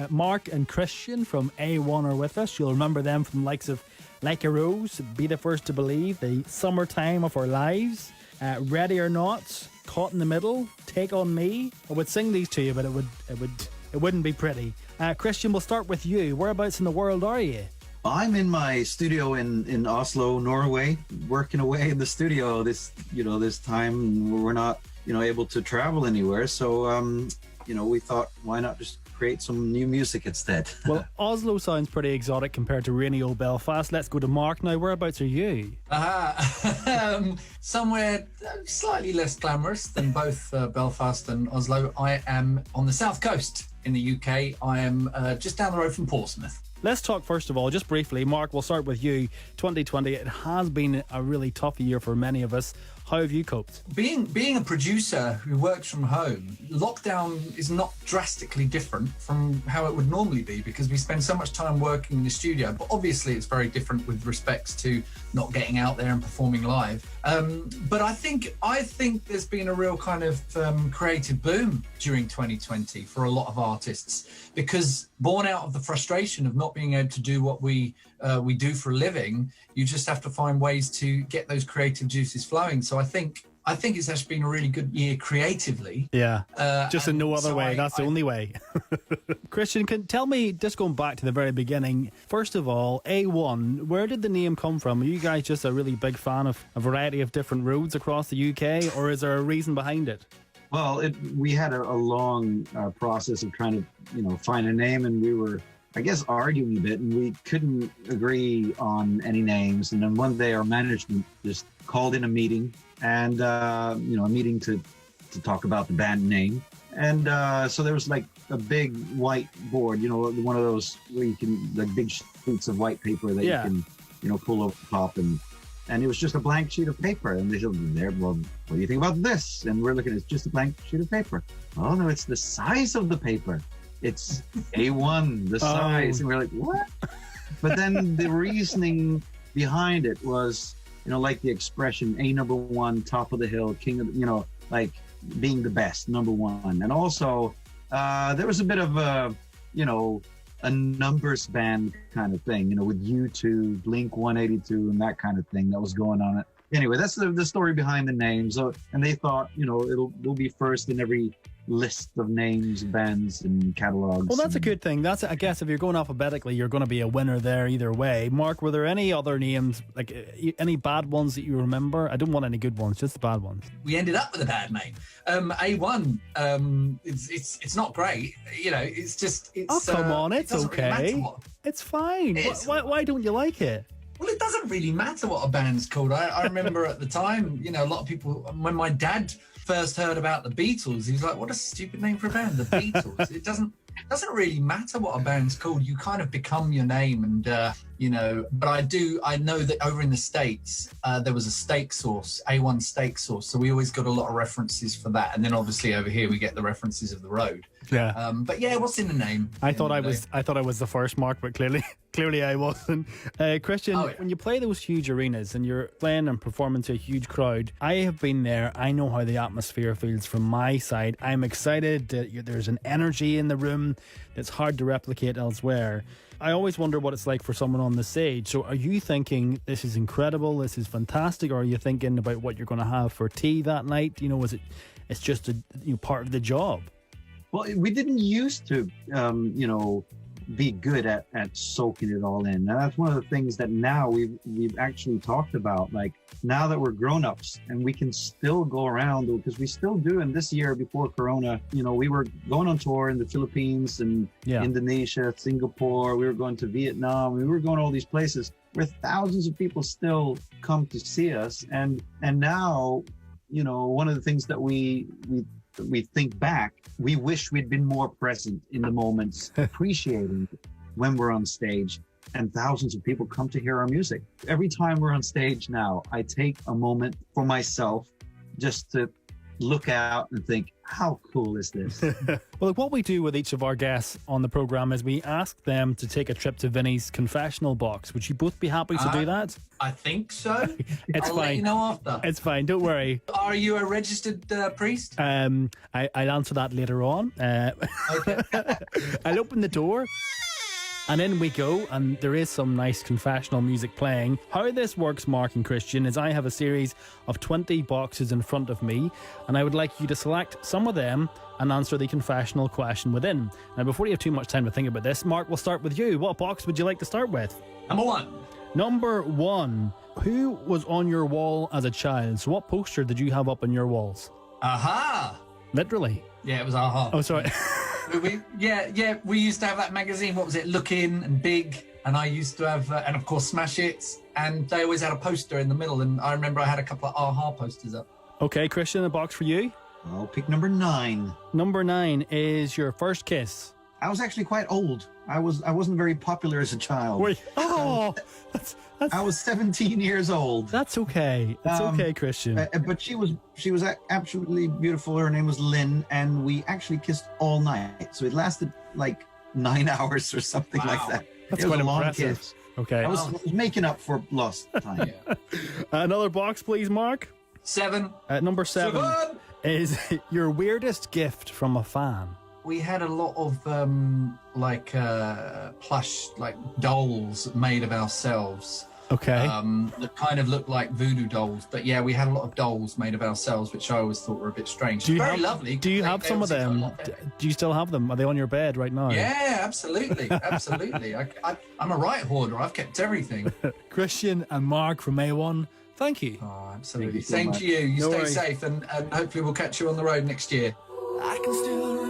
Mark and Christian from A1 are with us. You'll remember them from the likes of Like a Rose, Be the First to Believe, The Summertime of Our Lives, Ready or Not, Caught in the Middle, Take on Me. I would sing these to you, but it wouldn't be pretty. Christian, we'll start with you. Whereabouts in the world are you? I'm in my studio in Oslo, Norway, working away in the studio this time. We're not, able to travel anywhere. So, we thought, why not just create some new music instead? Well, Oslo sounds pretty exotic compared to rainy old Belfast. Let's go to Mark now. Whereabouts are you? Somewhere slightly less glamorous than both Belfast and Oslo. I am on the south coast in the UK. I am just down the road from Portsmouth. Let's talk first of all, just briefly. Mark, we'll start with you. 2020, it has been a really tough year for many of us. How have you coped? Being a producer who works from home, lockdown is not drastically different from how it would normally be because we spend so much time working in the studio. But obviously it's very different with respects to not getting out there and performing live. But I think there's been a real kind of creative boom during 2020 for a lot of artists because born out of the frustration of not being able to do what we do for a living, you just have to find ways to get those creative juices flowing. So I think it's actually been a really good year creatively. Yeah, just in no other way. That's the only way. Christian, tell me, just going back to the very beginning, first of all, A1, where did the name come from? Are you guys just a really big fan of a variety of different roads across the UK, or is there a reason behind it? Well, we had a long process of trying to, find a name, and we were, I guess, arguing a bit, and we couldn't agree on any names. And then one day our management just called in a meeting, and a meeting to talk about the band name. And so there was like a big white board, one of those where you can, like big sheets of white paper that you can, pull over the top, and it was just a blank sheet of paper. And they said, well, what do you think about this? And we're looking, it's just a blank sheet of paper. Oh no, it's the size of the paper. It's A1, the size. And we're like, what? But then the reasoning behind it was, like the expression, A number one, top of the hill, king of, like being the best, number one. And also, there was a bit of a numbers band kind of thing, with U2, Blink 182 and that kind of thing that was going on. Anyway, that's the story behind the name. So, and they thought, we'll be first in every list of names, bands and catalogs. Well, that's a good thing. I guess if you're going alphabetically, you're going to be a winner there either way. Mark, were there any other names, like any bad ones that you remember? I don't want any good ones, just the bad ones. We ended up with a bad name. A1, it's not great. It's just... come on, it's okay. Really it's fine. Why don't you like it? Well, it doesn't really matter what a band's called. I remember at the time, a lot of people, when my dad first heard about the Beatles, he was like, what a stupid name for a band, the Beatles. It doesn't really matter what a band's called. You kind of become your name, and but I know that over in the States there was a steak sauce, A1 steak sauce, so we always got a lot of references for that. And then obviously over here we get the references of the road. Yeah. But yeah, what's in the name? I thought I was the first, Mark, but clearly I wasn't. Christian, when you play those huge arenas and you're playing and performing to a huge crowd, I have been there. I know how the atmosphere feels from my side. I'm excited. There's an energy in the room that's hard to replicate elsewhere. I always wonder what it's like for someone on the stage. So are you thinking this is incredible, this is fantastic, or are you thinking about what you're going to have for tea that night? It's just a part of the job? Well, we didn't used to, be good at soaking it all in. And that's one of the things that now we've actually talked about. Like, now that we're grown-ups and we can still go around, because we still do. And this year before Corona, we were going on tour in the Philippines and Indonesia, Singapore. We were going to Vietnam. We were going to all these places where thousands of people still come to see us. And now, one of the things that we think back, we wish we'd been more present in the moments, appreciating when we're on stage, and thousands of people come to hear our music. Every time we're on stage now, I take a moment for myself just to look out and think, how cool is this? Well, what we do with each of our guests on the programme is we ask them to take a trip to Vinny's confessional box. Would you both be happy to do that? I think so. It's I'll fine. let you know after. It's fine, don't worry. Are you a registered priest? I'll answer that later on. Okay. I'll open the door. And in we go, and there is some nice confessional music playing. How this works, Mark and Christian, is I have a series of 20 boxes in front of me, and I would like you to select some of them and answer the confessional question within. Now, before you have too much time to think about this, Mark, we'll start with you. What box would you like to start with? Number 1. Number 1. Who was on your wall as a child? So what poster did you have up on your walls? Aha! Literally. Yeah, it was Aha. Oh, sorry. We used to have that magazine. What was it? Look In and Big. And I used to have, and of course, Smash Hits. And they always had a poster in the middle. And I remember I had a couple of Aha posters up. Okay, Christian, a box for you. I'll pick number 9. Number 9 is your first kiss. I was actually quite old. I wasn't very popular as a child. Wait. Oh, that's I was 17 years old. That's okay. It's okay, Christian. But she was absolutely beautiful. Her name was Lynn, and we actually kissed all night. So it lasted like 9 hours or something like that. That's it was quite a long impressive. kiss. Okay. I was making up for lost time. Another box, please, Mark. 7. Number 7 is your weirdest gift from a fan. We had a lot of plush dolls made of ourselves. Okay. That kind of looked like voodoo dolls. But yeah, we had a lot of dolls made of ourselves, which I always thought were a bit strange. Very lovely. Do you have some of them? Do you still have them? Are they on your bed right now? Yeah, absolutely. Absolutely. I'm a right hoarder. I've kept everything. Christian and Mark from A1, thank you. Oh, absolutely. Thank you so Same much. to you. You No stay worries. safe, and hopefully we'll catch you on the road next year. I can still